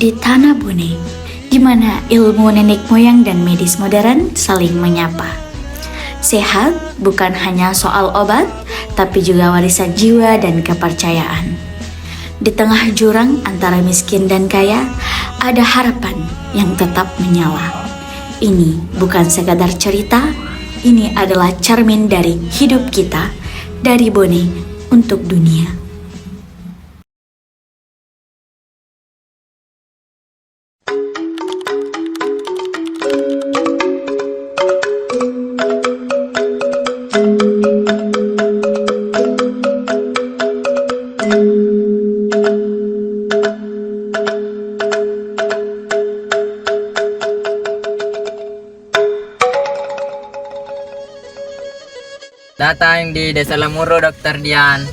di Tanah Bone, di mana ilmu nenek moyang dan medis modern saling menyapa. Sehat bukan hanya soal obat, tapi juga warisan jiwa dan kepercayaan. Di tengah jurang antara miskin dan kaya, ada harapan yang tetap menyala. Ini bukan sekadar cerita, ini adalah cermin dari hidup kita, dari Bone untuk dunia. Datang di Desa Lemuru, Dokter Dian.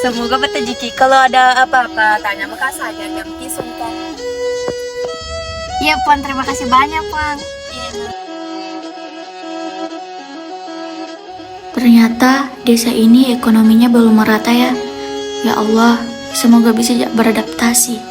Semoga bertejiki. Kalau ada apa-apa, tanya Meka saja, jangan sungkan. Iya, Puan. Terima kasih banyak, Puan. Ternyata desa ini ekonominya belum merata ya. Ya Allah, semoga bisa beradaptasi.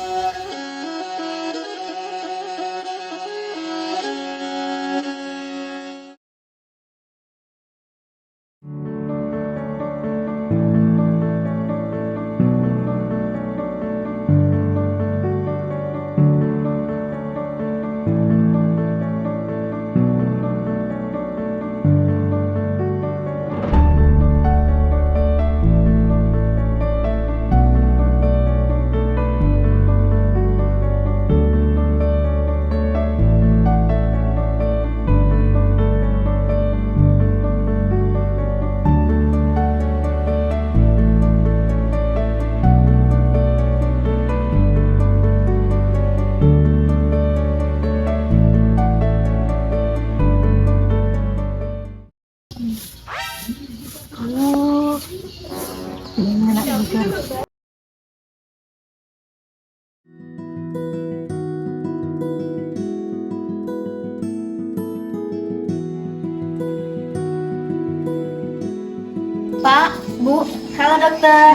Pak, Bu, halo dokter.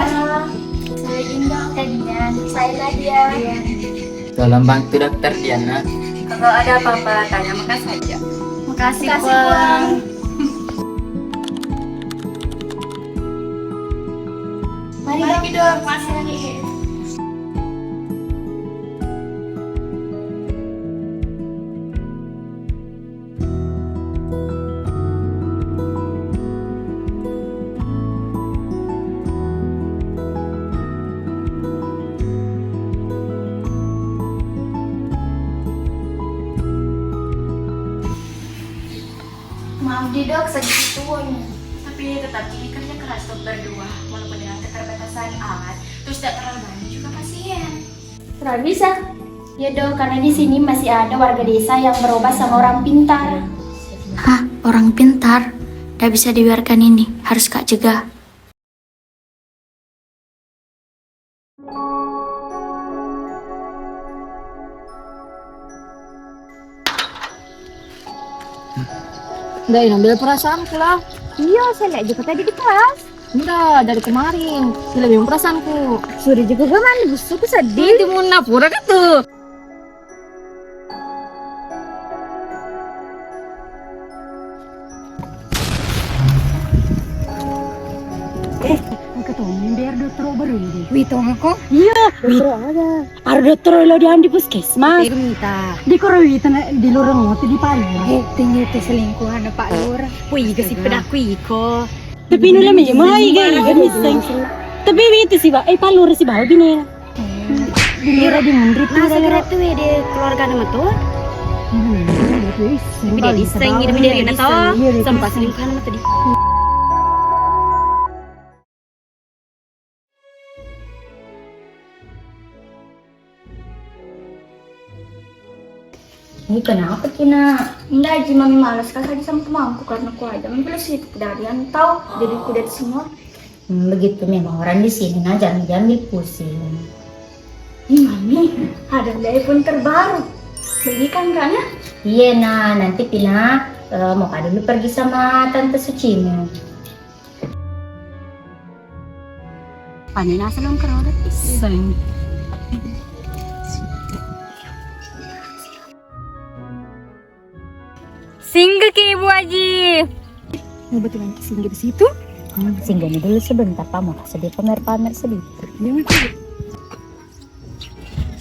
Saya Indah, Dian. Saya Nadia. Tolong bantu Dokter Dian, nak. Kalau ada apa-apa, tanya Meka saja. Makasih, Puan. Mari dok, masih. Maaf dok, segitunya. Tapi tetap ini kerja keras untuk berdua, walaupun dengan keterbatasan alat, terus tidak terlalu banyak juga pasien. Tidak bisa. Ya dok, karena di sini masih ada warga desa yang berobat sama orang pintar. Hah, orang pintar? Tidak bisa dibiarkan ini, harus Kak cegah. Nggak ambil perasaanku lah. Iya, saya lihat juga tadi di kelas. Enggak, dari kemarin. Sila bilang perasaanku. Sudah juga gimana, busuk sedih. Itu mau napura kan tuh. Ketemu biar dokter baru ini. Wito aku. Iya, dokter ada. Ada dokter lo di andi puskesmas. Itu minta. Di koroi di lorong motor di Palu. Tinggi itu selingkuhan Pak Lur. Wih, kasih pedaku iko. Tapi ini lami mah iga miseng. Tapi itu sih Pak, Palu si bawa bini. Bini di mundrit tuh Segera tuh di keluarga nama tuh. Tapi dia diseng, tapi dia rina tau. Sampai selingkuhan sama tadi. Ini kenapa Kina? Enggak, Ji, Mami malas sekali sama temanku karena aku aja memang sih kedarian tahu jadi kudet semua. Begitu memang orang di sini nah jangan pusing. Ih, Mami, ada iPhone terbaru. Belikan kan ya? Iya nah, nanti Pina mau dulu pergi sama Tante Sucimu. Pandai nasa lang karoda. Sayang. Singgah ke Ibu Haji. Mau betul nanti singgah di situ? Singgah dulu sebentar, Pak. Mau kasih dia pamer-pamer sedikit.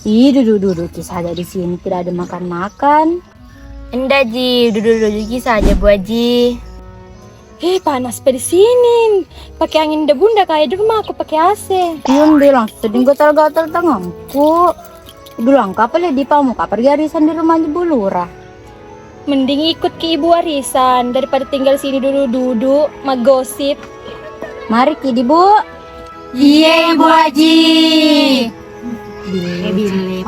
Ih, duduk-duduk saja di sini. Tidak ada makan-makan. Enggak Ji, duduk-duduk saja Bu Haji. Panas pa di sini. Pakai angin da bunda kayak di rumah aku pakai AC. Yun, bilang sedang gatal-gatal tanganku. Bilang kapal ya di pamuka pergi arisan di rumahnya Bulura. Mending ikut ke ibu warisan daripada tinggal sini duduk-duduk magosip. Mari Kidi, Bu. Iya Ibu Haji. Bile,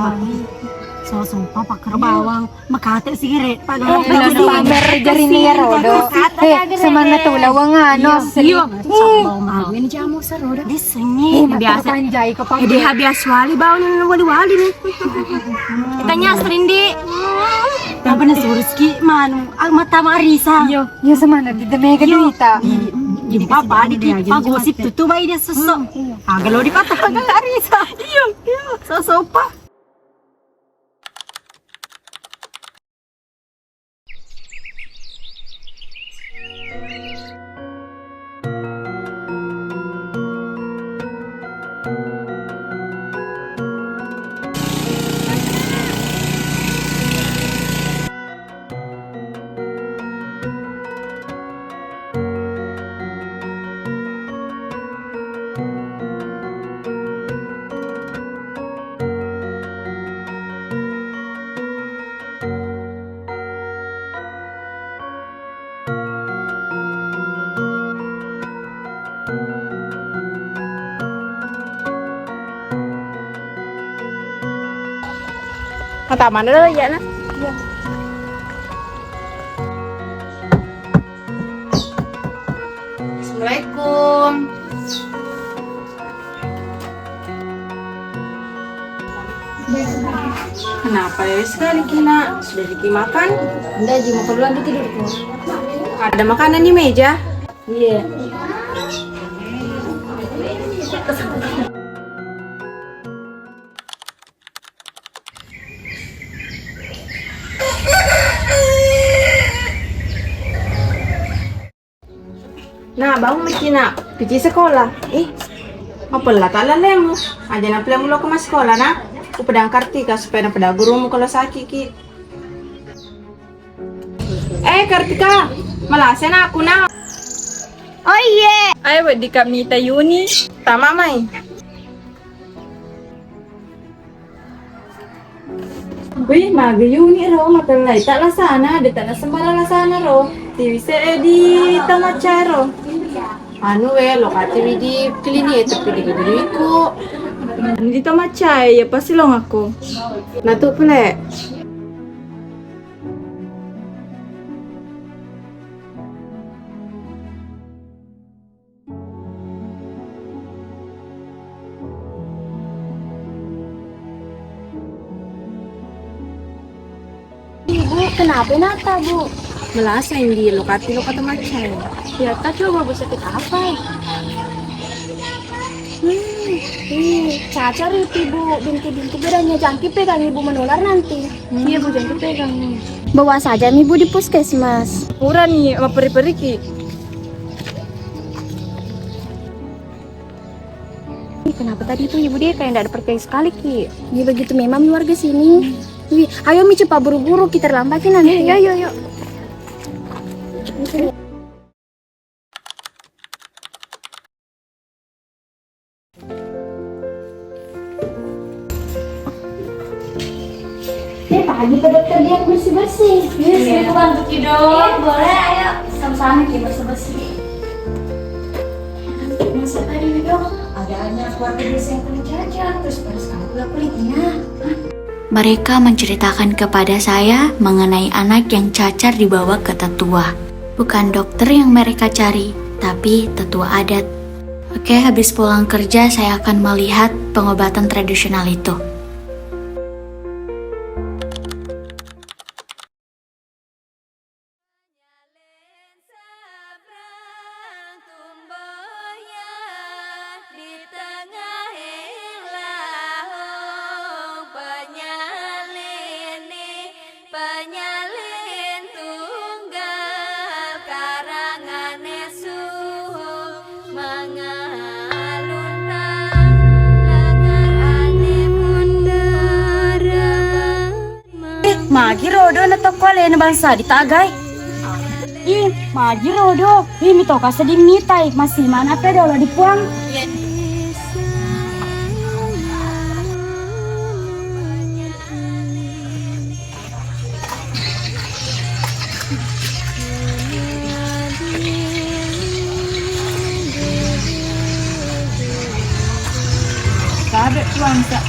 sosok papa kerbawang makate sigaret pagar pamer jari nih rodo. Semangat tuh lawang ano. Iyo, ini jamu seroda di sini. Biasa panjai ke papa. Jadi habis wali bau nih wali-wali nih. Kita nyasrin di. Tapi na surski manu mata marisa. Iya semangat kita mega duita. Jadi papa di gosip tuh bayi dia sosok. Kalau di kata Arisa. Iya, sosok pa. Kata mana dah ya na? Assalamualaikum. Kenapa ya sekali Kina? Sudah Diki makan? Enggak, Ji, mau keluar di tidur tuh. Ada makanan di meja? Iya. Nah, bangun Kina, pergi sekolah. Apa lah tak lalemu? Aja na pula mula ke mas sekolah na. Aku pedang Kartika supaya na pada gurumu kalau sakit ki. Kartika, malasan aku na. Oh iya. Ay, di kami Yuni. Tama may. Wih, Yuni ro matalay tak lasana, di tak sembara lasana ro. Tiwise di tamacaro. Anu lokasi di klinik tapi di diriku. Di tamacay, ya pasti long aku. Natu pula. Ibu, kenapa nata, Bu? Malasan di lokasi macay. Ya, tak coba Bu sakit apa? Cacar itu Bu, binti-binti bedanya jangkip pegang Ibu menular nanti. Iya Bu, jangkip pegang nih. Bawa saja nih Bu di puskesmas. Pura nih, apa peri-periki? Kenapa tadi tuh Ibu dia kayak tidak ada percaya sekali Ki? Ya begitu memang warga sini. Wih, ayo Mi cepat buru-buru kita lambatin nanti. Ayo. Pagi ke dokter dia bersih-bersih. Iya, bantu Ki Dok. Boleh, ayo. Sama-sama Ki bersih-bersih. Masa tadi Dok? Ada anak keluarga desa yang kena cacar, terus pada sekarang pula kulitnya. Mereka menceritakan kepada saya mengenai anak yang cacar dibawa ke tetua. Bukan dokter yang mereka cari, tapi tetua adat. Oke, habis pulang kerja saya akan melihat pengobatan tradisional itu. Di tengah Magi rodo na toko ale na bangsa di tagay. Ih, magi rodo. Ih, mito ka sedih mitay. Masih mana pe dolo dipuang. Sabi tuang sa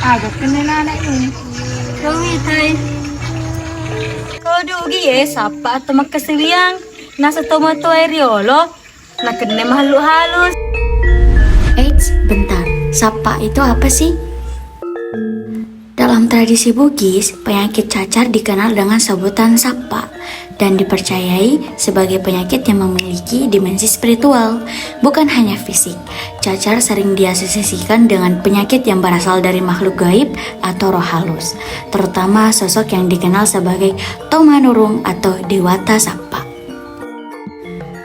agak kenal ini. Kawi tay. Kodo gi sapa atau makasiliang. Nasa tomato aeriolo. Nakene mahalus halus. Eits, bentar. Sapa itu apa sih? Dalam tradisi Bugis, penyakit cacar dikenal dengan sebutan sapa dan dipercayai sebagai penyakit yang memiliki dimensi spiritual, bukan hanya fisik. Cacar sering diasosiasikan dengan penyakit yang berasal dari makhluk gaib atau roh halus, terutama sosok yang dikenal sebagai Tomanurung atau Dewata Sapa.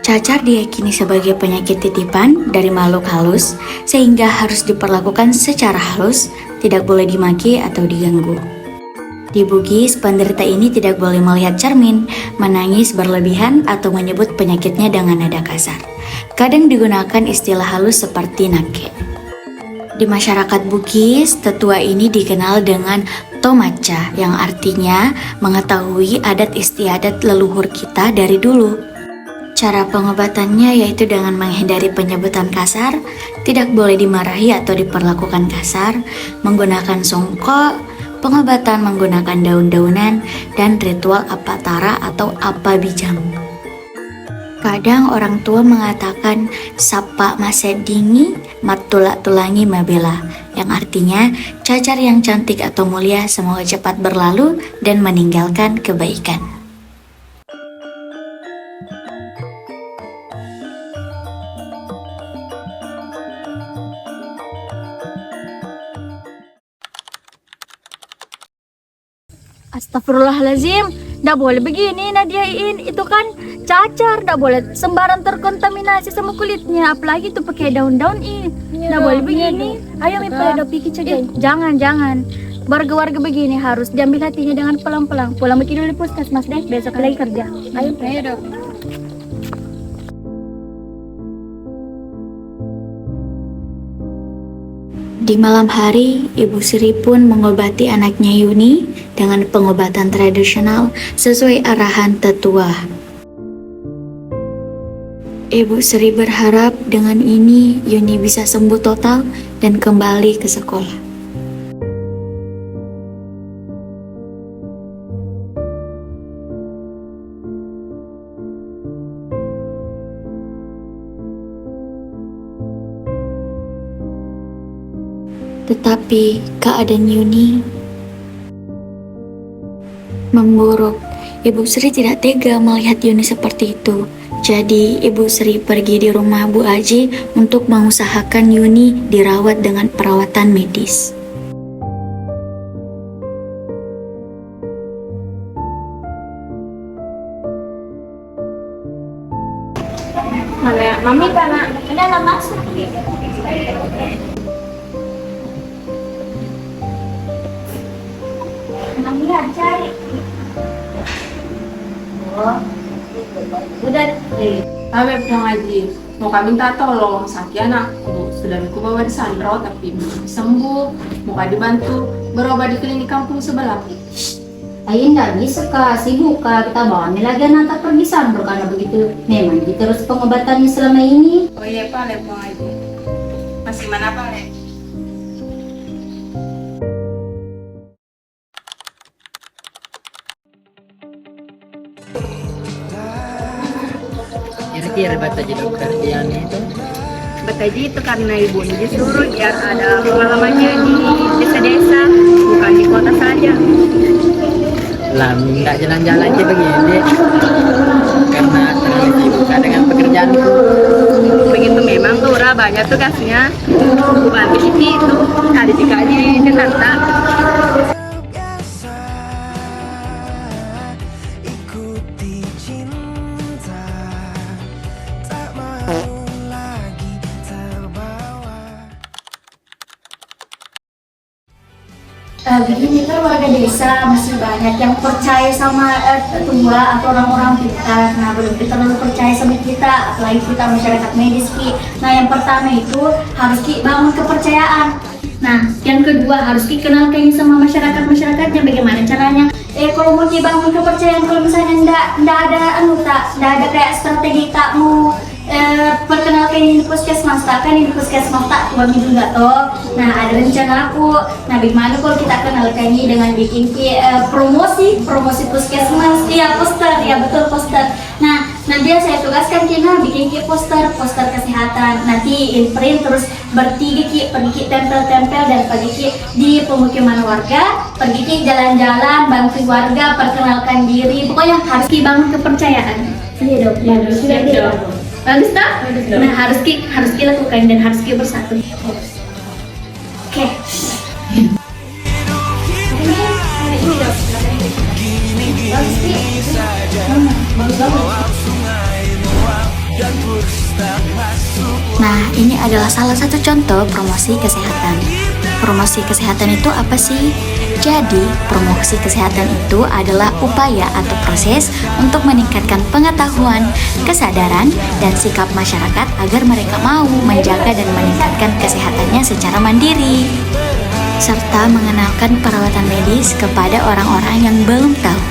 Cacar diyakini sebagai penyakit titipan dari makhluk halus, sehingga harus diperlakukan secara halus, tidak boleh dimaki atau diganggu. Di Bugis, penderita ini tidak boleh melihat cermin, menangis berlebihan, atau menyebut penyakitnya dengan nada kasar. Kadang digunakan istilah halus seperti nake. Di masyarakat Bugis, tetua ini dikenal dengan tomaca, yang artinya mengetahui adat istiadat leluhur kita dari dulu. Cara pengobatannya yaitu dengan menghindari penyebutan kasar, tidak boleh dimarahi atau diperlakukan kasar, menggunakan songkok, pengobatan menggunakan daun-daunan, dan ritual apatara atau apabijang. Kadang orang tua mengatakan sapa masedingi matulak tulangi mabela, yang artinya cacar yang cantik atau mulia semoga cepat berlalu dan meninggalkan kebaikan. Astagfirullahalazim, nggak boleh begini Nadiain, itu kan cacar, nggak boleh sembarang terkontaminasi sama kulitnya, apalagi tuh pakai daun-daun ini, nggak boleh begini. Ayo mi pada pikir cegah. Jangan, warga-warga begini harus diambil hatinya dengan pelan-pelan. Pulang bikin dulu puskesmas deh, besok lagi kerja. Ayo dok. Di malam hari, Ibu Sri pun mengobati anaknya Yuni dengan pengobatan tradisional sesuai arahan tetua. Ibu Sri berharap dengan ini Yuni bisa sembuh total dan kembali ke sekolah. Tetapi keadaan Yuni memburuk. Ibu Sri tidak tega melihat Yuni seperti itu. Jadi Ibu Sri pergi di rumah Bu Aji untuk mengusahakan Yuni dirawat dengan perawatan medis. Mami kana Udah masuk. Cari. udah Abe pulang ngaji. Mau kami minta tolong sakit anakku. Sudah aku bawa di Sandro tapi belum sembuh. Mau kami dibantu berobat di klinik kampung sebelah. Ayo ndak bisa kak, sibuk kak, kita bawa lagi anak pergi Sandro karena begitu memang terus pengobatannya selama ini. Oh iya Pak, Le pulang ngaji. Masih mana Pak, Le? Kira-kira bataji dokter Dian itu Bataji itu karena ibunya disuruh biar ada pengalamannya di desa-desa, bukan di kota saja. lah nggak jalan-jalan aja begini karena terlalu sibuk dengan pekerjaanku. Begitu memang Lura banyak tugasnya, bukan di sini itu tadi dikaji di Jakarta. Begini kan warga bisa masih banyak yang percaya sama tua atau orang-orang pintar. Nah, belum terlalu percaya sama kita, apalagi kita masyarakat medis Ki. Nah, yang pertama itu harus Ki bangun kepercayaan. Nah, yang kedua harus Ki kenalkan sama masyarakatnya bagaimana caranya. Kalau mau Ki bangun kepercayaan, kalau misalnya ndak ada ndak ada kayak strategi tak mau perkenalkan ini puskesmas tak kan ini puskesmas tak tua minggu nggak toh. Nah, ada rencana aku. Nah, bagaimana kalau kita kenalkan ini dengan bikin promosi puskesmas, poster, betul poster. Nah, nanti saya tugaskan Kina bikin poster kesehatan. Nanti in print terus bertiga pergi tempel-tempel dan pergi di pemukiman warga, pergi jalan-jalan, bantu warga, perkenalkan diri. Pokoknya harus bangun kepercayaan. Iya dok, bagus tak? Nah, harus kita lakukan dan harus kita bersatu. Oke. Nah, ini adalah salah satu contoh promosi kesehatan. Promosi kesehatan itu apa sih? Jadi, promosi kesehatan itu adalah upaya atau proses untuk meningkatkan pengetahuan, kesadaran, dan sikap masyarakat agar mereka mau menjaga dan meningkatkan kesehatannya secara mandiri, serta mengenalkan perawatan medis kepada orang-orang yang belum tahu.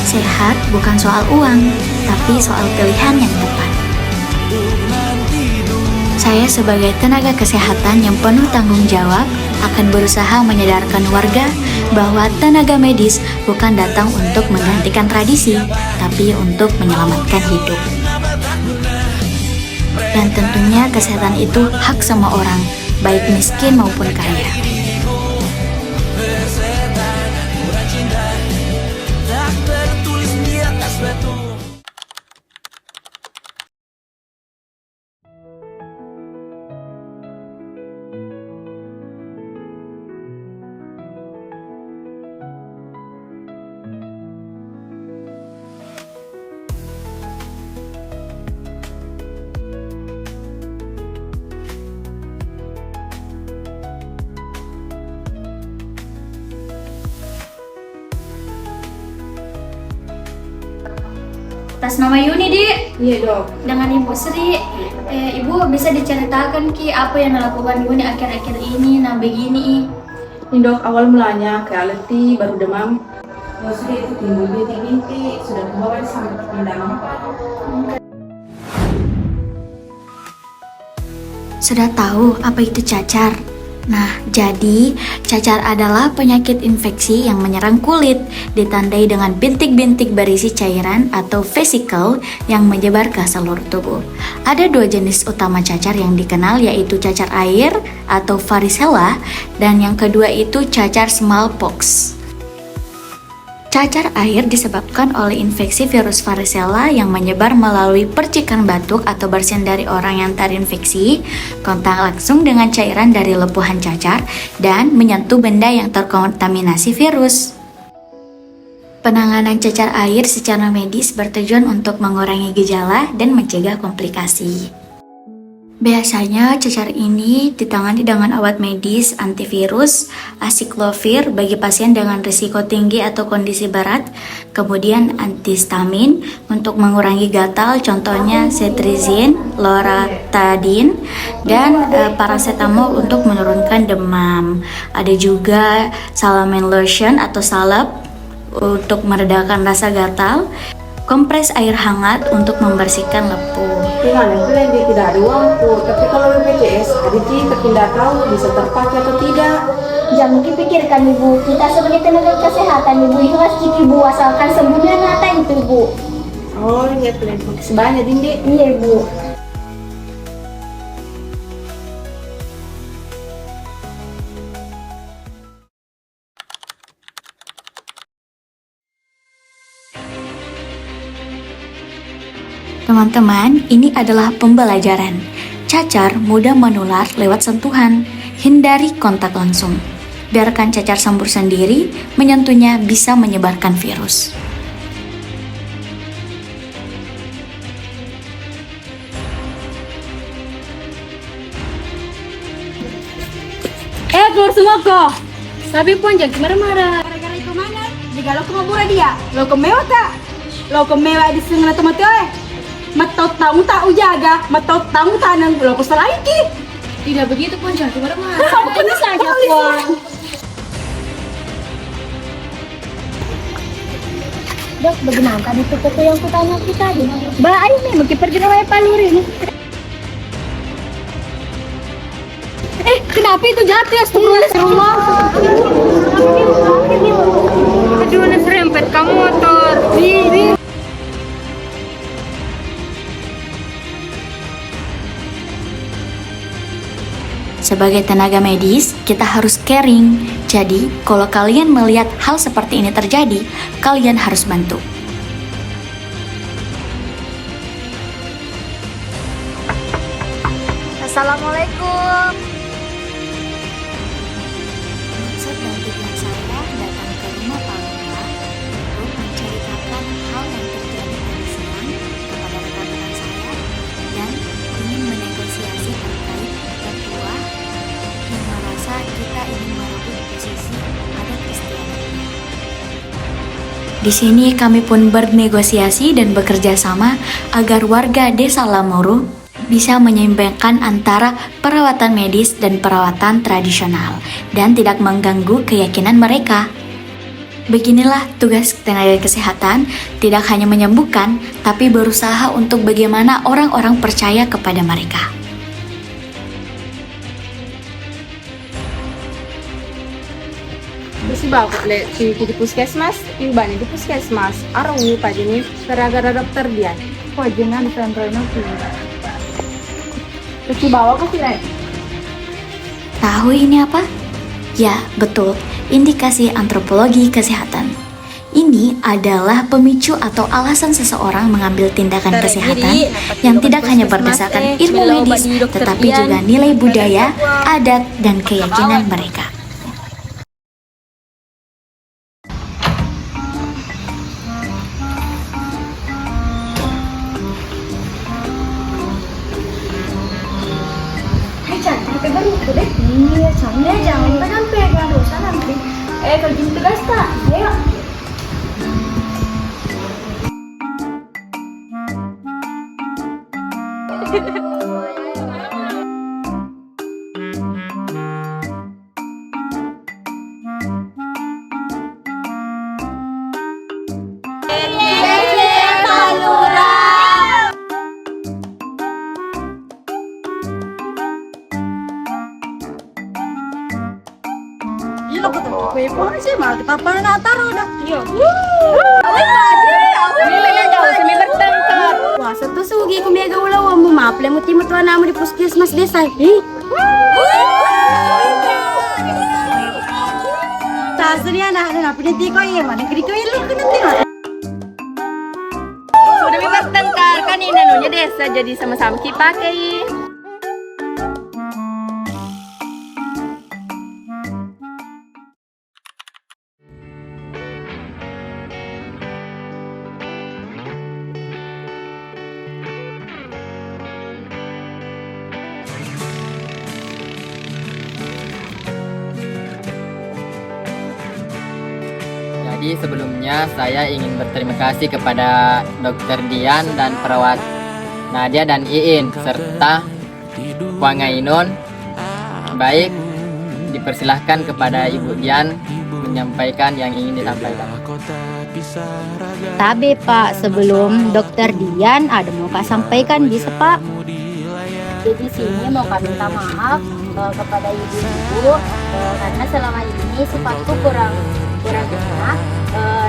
Sehat bukan soal uang, tapi soal pilihan yang tepat. Saya sebagai tenaga kesehatan yang penuh tanggung jawab akan berusaha menyadarkan warga bahwa tenaga medis bukan datang untuk menggantikan tradisi, tapi untuk menyelamatkan hidup. Dan tentunya kesehatan itu hak semua orang, baik miskin maupun kaya. Atas nama Yuni, Dik. Iya dok. Dengan Ibu Sri, Ibu bisa diceritakan Ki apa yang dilakukan Yuni akhir-akhir ini, nah begini. Ini dok, awal mulanya kayak letih, baru demam. Sudah itu timbul bintik-bintik, sudah kebawa sampai ke pinggang. Sudah tahu apa itu cacar? Nah, jadi cacar adalah penyakit infeksi yang menyerang kulit, ditandai dengan bintik-bintik berisi cairan atau vesikel yang menyebar ke seluruh tubuh. Ada dua jenis utama cacar yang dikenal, yaitu cacar air atau varicella, dan yang kedua itu cacar smallpox. Cacar air disebabkan oleh infeksi virus varicella yang menyebar melalui percikan batuk atau bersin dari orang yang terinfeksi, kontak langsung dengan cairan dari lepuhan cacar, dan menyentuh benda yang terkontaminasi virus. Penanganan cacar air secara medis bertujuan untuk mengurangi gejala dan mencegah komplikasi. Biasanya cacar ini ditangani dengan obat medis antivirus, acyclovir bagi pasien dengan risiko tinggi atau kondisi berat, kemudian antihistamin untuk mengurangi gatal, contohnya cetirizine, loratadine, dan paracetamol untuk menurunkan demam. Ada juga salamin lotion atau salep untuk meredakan rasa gatal, kompres air hangat untuk membersihkan lepuh. Gimana itu yang dia tidak ada uang pun, tapi kalau BPJS ada tapi tidak tahu bisa terpakai atau tidak. Jangan dipikirkan Ibu, kita sebagai tenaga kesehatan Ibu itu harus Ibu asalkan sembuhnya nyata itu Ibu. Oh iya, terima kasih banyak Dindi. Iya Ibu. Teman-teman, ini adalah pembelajaran. Cacar mudah menular lewat sentuhan. Hindari kontak langsung. Biarkan cacar sembuh sendiri, menyentuhnya bisa menyebarkan virus. Keluar semua kok. Tapi pun jangan marah-marah. Gara-gara itu mana? Jika lo kemabura dia, lo kemewa tak? Lo kemewa di sini atau mati matau tamu tak ujaga, matau tamu tanang lo kesalaiki. Tidak begitu pun jangan marah-marah. Benar saja pun. Dok, bagaimana tadi toko yang kutanya kita tadi? Mbak, ayo nih, mau pergi namanya palurin. Kenapa itu jatuh ya? Rumah. Aduh, serempet kamu motor. Sebagai tenaga medis, kita harus caring. Jadi, kalau kalian melihat hal seperti ini terjadi, kalian harus bantu. Assalamualaikum. Maksud dan tujuan saya datang ke rumah Pak Lura untuk menceritakan hal yang terjadi tadi siang kepada rekan-rekan saya dan ingin menegosiasi terkait ketua yang merasa kita ingin merebut posisi adat istiadat. Di sini kami pun bernegosiasi dan bekerja sama agar warga Desa Lamuru bisa menyeimbangkan antara perawatan medis dan perawatan tradisional dan tidak mengganggu keyakinan mereka. Beginilah tugas tenaga kesehatan, tidak hanya menyembuhkan, tapi berusaha untuk bagaimana orang-orang percaya kepada mereka. Terus bawa di puskesmas, ibani di puskesmas. Arung lupa jenis gara-gara dokter dia. Kok jangan disandrain aku. Terus bawa ke sini. Tahu ini apa? Ya, betul, indikasi antropologi kesehatan. Ini adalah pemicu atau alasan seseorang mengambil tindakan kesehatan yang tidak hanya berdasarkan ilmu medis, tetapi juga nilai budaya, adat, dan keyakinan mereka. Iya, jangan pegang dosa nanti. Kerja tugas tak? Ayo. Kita pernah taruh dah. Wah, satu sugi kumega ulaw mo maple mo timot wa namo di puskesmas desa. Tasnya na piniti ko iya man kiri ko ilo kunti ma. Sudah bertengkar kan ini nanunya desa jadi sama-sama kita pakai. Jadi sebelumnya saya ingin berterima kasih kepada Dokter Dian dan perawat Nadia dan Iin serta Wang Ainun. Baik, dipersilahkan kepada Ibu Dian menyampaikan yang ingin disampaikan. Tapi Pak, sebelum Dokter Dian ada mau Kak sampaikan bisa Pak? Jadi sini mau kami minta maaf kepada ibu-ibu karena selama ini sifatku kurang benar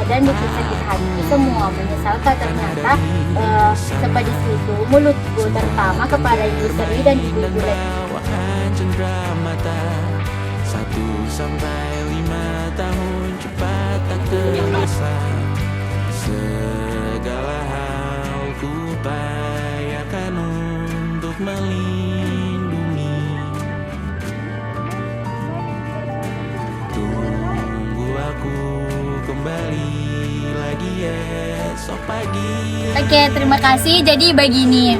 dan bikin sakit hati semua, menyesalkan ternyata seperti itu mulutku terutama kepada ibu Sri dan ibu-ibu lain. 1-5 tahun cepat tak terasa, segala hal ku upayakan untuk melindungi. Tunggu aku kembali lagi esok pagi. Oke, terima kasih. Jadi begini.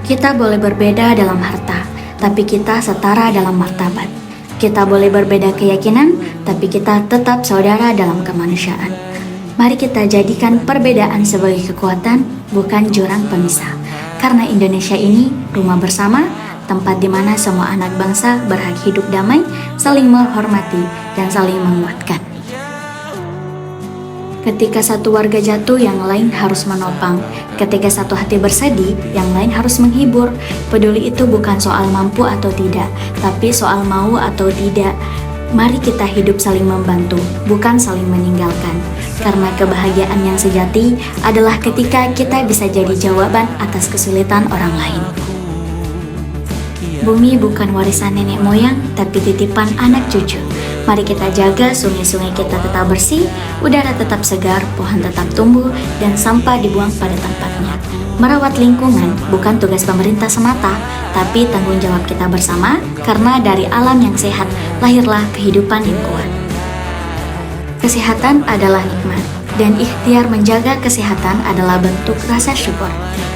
Kita boleh berbeda dalam harta, tapi kita setara dalam martabat. Kita boleh berbeda keyakinan, tapi kita tetap saudara dalam kemanusiaan. Mari kita jadikan perbedaan sebagai kekuatan, bukan jurang pemisah. Karena Indonesia ini rumah bersama, tempat di mana semua anak bangsa berhak hidup damai, saling menghormati, dan saling menguatkan. Ketika satu warga jatuh, yang lain harus menopang. Ketika satu hati bersedih, yang lain harus menghibur. Peduli itu bukan soal mampu atau tidak, tapi soal mau atau tidak. Mari kita hidup saling membantu, bukan saling meninggalkan. Karena kebahagiaan yang sejati adalah ketika kita bisa jadi jawaban atas kesulitan orang lain. Bumi bukan warisan nenek moyang, tapi titipan anak cucu. Mari kita jaga sungai-sungai kita tetap bersih, udara tetap segar, pohon tetap tumbuh, dan sampah dibuang pada tempatnya. Merawat lingkungan bukan tugas pemerintah semata, tapi tanggung jawab kita bersama, karena dari alam yang sehat lahirlah kehidupan yang kuat. Kesehatan adalah nikmat, dan ikhtiar menjaga kesehatan adalah bentuk rasa syukur.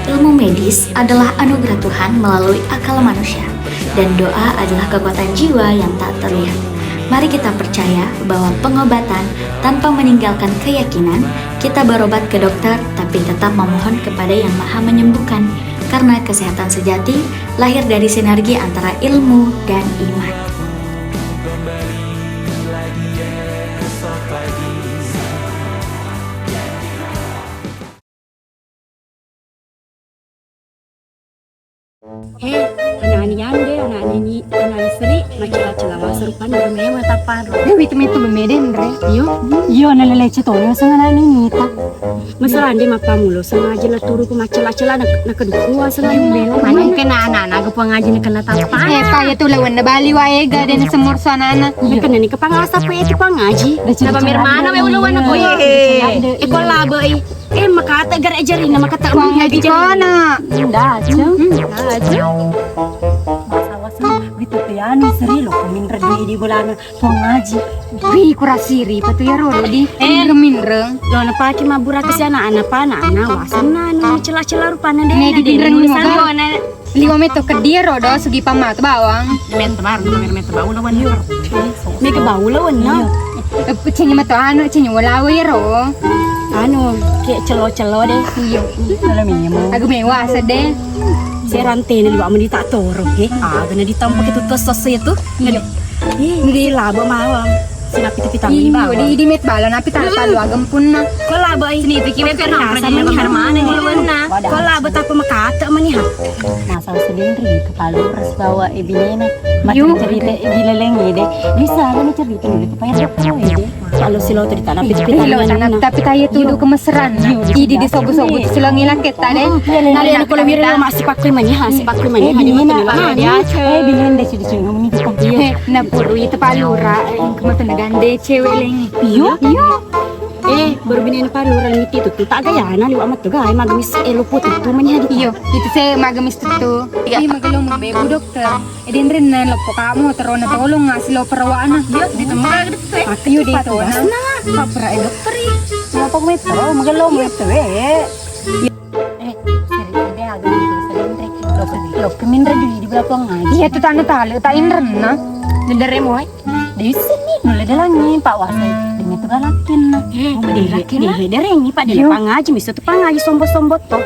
Ilmu medis adalah anugerah Tuhan melalui akal manusia, dan doa adalah kekuatan jiwa yang tak terlihat. Mari kita percaya bahwa pengobatan tanpa meninggalkan keyakinan, kita berobat ke dokter tapi tetap memohon kepada Yang Maha Menyembuhkan, karena kesehatan sejati lahir dari sinergi antara ilmu dan iman. anak Sri macam-macam masurupan bermema tapan. Dewi itu memeden re. Iyo nalelece tono sanga nani nita. Masalah ande mapa mulo sengaja la turu ku macala-cala nak kedua sengaja belo. Mana kena anak-anak ke pengaji nak kena tapan. Pa ya tu lawan na bali wa ega den semur sana. Kena ni kepangasa pa itu pangaji. Na pamirmana we ulawan ko ye. Iko labai. Makata gar ejari na makata ngaji kona. Gitu tiani seri lo minre di bulan pengaji. Wi kurasiri patu ya rolo di minre. Lo na pa ki mabura ke sana anak wasan na no cela-cela rupana de. Ne di pinreng mo liwa meto ke dia rodo sugi pamat bawang. Men bau lawan yo. Me ke bau lawan no. Cenyi meto cenyi walawe ro. Kayak celo-celo deh. Iya. Dalam ini mau. Aku mewah sedeh. Si rantai ni liwa meni tak toro ke. Kena ditampak itu tos itu. Ini laba mawang. Sinapi pita meni bawa. Iya, di met balon api tak talu agam pun na. Ko laba ini pikir perasa meni harmana ni lawan na. Ko laba tak makata meni ha. Masa selindri kepala res bawa ibinena. Macam cerita dilelengi deh. Bisa kan cerita dulu supaya tahu ide. Kalau silo cerita tapi tapi tayo tudo kemesran. Idi disobo-sobo sulangi laket tadi. Nali ko lemire masih pakai mani ha, si pakai mani ha di mana dia. Bilhin deh di sini ngomong itu kan. Na puru itu palura kematan gande cewek lengi. Iyo. Baru binin palura ngiti itu tak gaya na liwa mat gaya magamis elo putih tu mani ha. Iyo, itu saya magamis tutu. Iya magalong bebu dokter. Edin rin na lopo kamu terona tolong ngasih lo perawaan. Iyo, ditemara gitu. Iyo dito na. Kapra dokter i. Kenapa metro magalong metro Seri agak gitu selindri. Lo keminre di belakang aja. Iya tu tanda tali tain ren na. Dendere mo di sini nule dalangin Pak Wasai dengan tu galakin deh derengi Pak di pangaji misalnya tu pangaji sombot to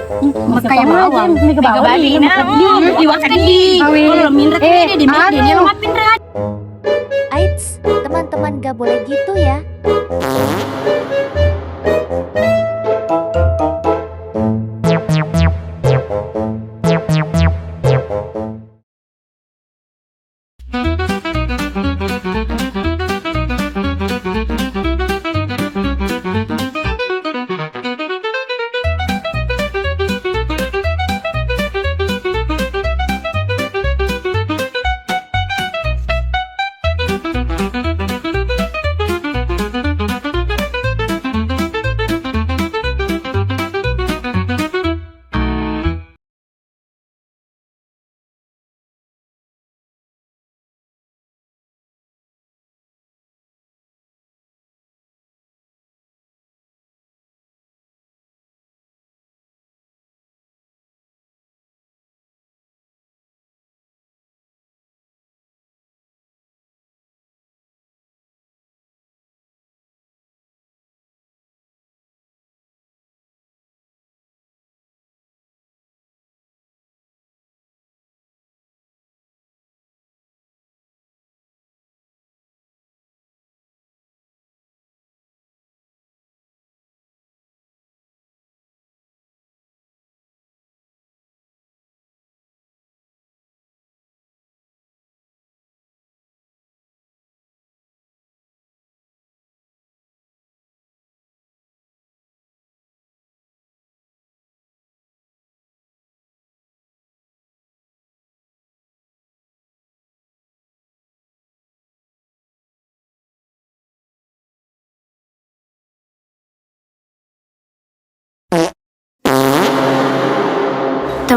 makanya bawang mega bali na diwakan di kalau minre di dia lo mapin red. Aits, teman-teman gak boleh gitu ya.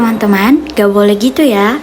teman-teman, gak boleh gitu ya.